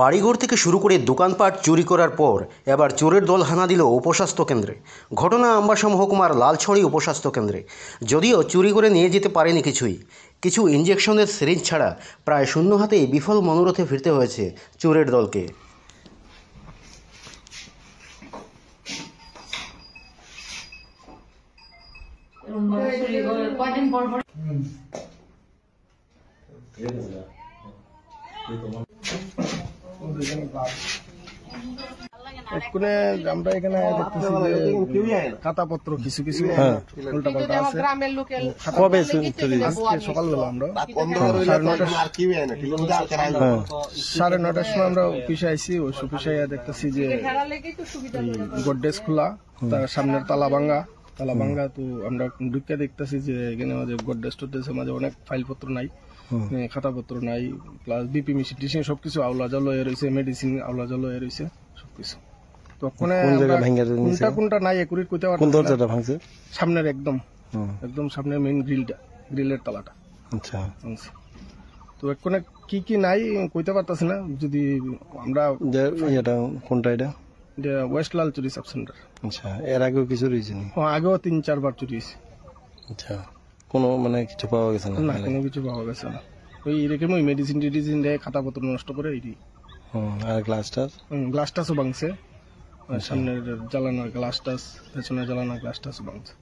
বাড়িঘর থেকে শুরু করে দোকানপাট চুরি করার পর এবার চোরের দল হানা দিল উপস্বাস্থ্য কেন্দ্রে। ঘটনা আমবাসা মহকুমার লালছড়ি উপস্বাস্থ্য কেন্দ্রে। যদিও চুরি করে নিয়ে যেতে পারেনি কিছু ইঞ্জেকশনের সিরিঞ্জ ছাড়া প্রায় শূন্য হাতেই বিফল মনোরথে ফিরতে হয়েছে চোরের দলকে। এক্ষুনি আমরা এখানে দেখতেছি যে খাতাপত্র কিছু কিছু উল্টাপাল্টা আছে। কবে আজকে সকালবেলা আমরা 9:30টার সময় আমরা অফিসে আইসি। ওই অফিসে দেখতেছি যে গোডরেজ খোলা, তার সামনের তালা ভাঙ্গা। তো আমরা ঢুকে দেখতেছি যে এখানে মাঝে গোডরেজ টোডরেজের মাঝে অনেক ফাইলপত্র নাই, খাতাপত্র নাই, প্লাস বিপি মেশিন টিশিন সবকিছু আওলা জল হয়ে রয়েছে, মেডিসিন আওলা জল হয়ে রয়েছে সবকিছু। কোনটা নাই একুরেট কইতে পারছি না। সামনের একদম সামনের মেইন গ্রিলের তালাটা। আচ্ছা, তো এক্ষুনি কি নাই কইতে পারতাছি না। যদি আমরা কোনটা এটা ওয়েস্ট লালচুরি সাব সেন্টার। আচ্ছা, এর আগেও কিছু রয়েছে? আগেও 3-4 বার চুরি হয়েছে। আচ্ছা, কোনো কিছু পাওয়া গেছে না? না, কোনো কিছু পাওয়া গেছে না। ওই এরকম ওই মেডিসিন টিডিসিন দেয়, খাতাপত্র নষ্ট করে। আর গ্লাস টাচও ভাঙছে, সামনের জ্বালানার গ্লাস টাচ, পেছনের জ্বালানার গ্লাস টাচও ভাঙছে।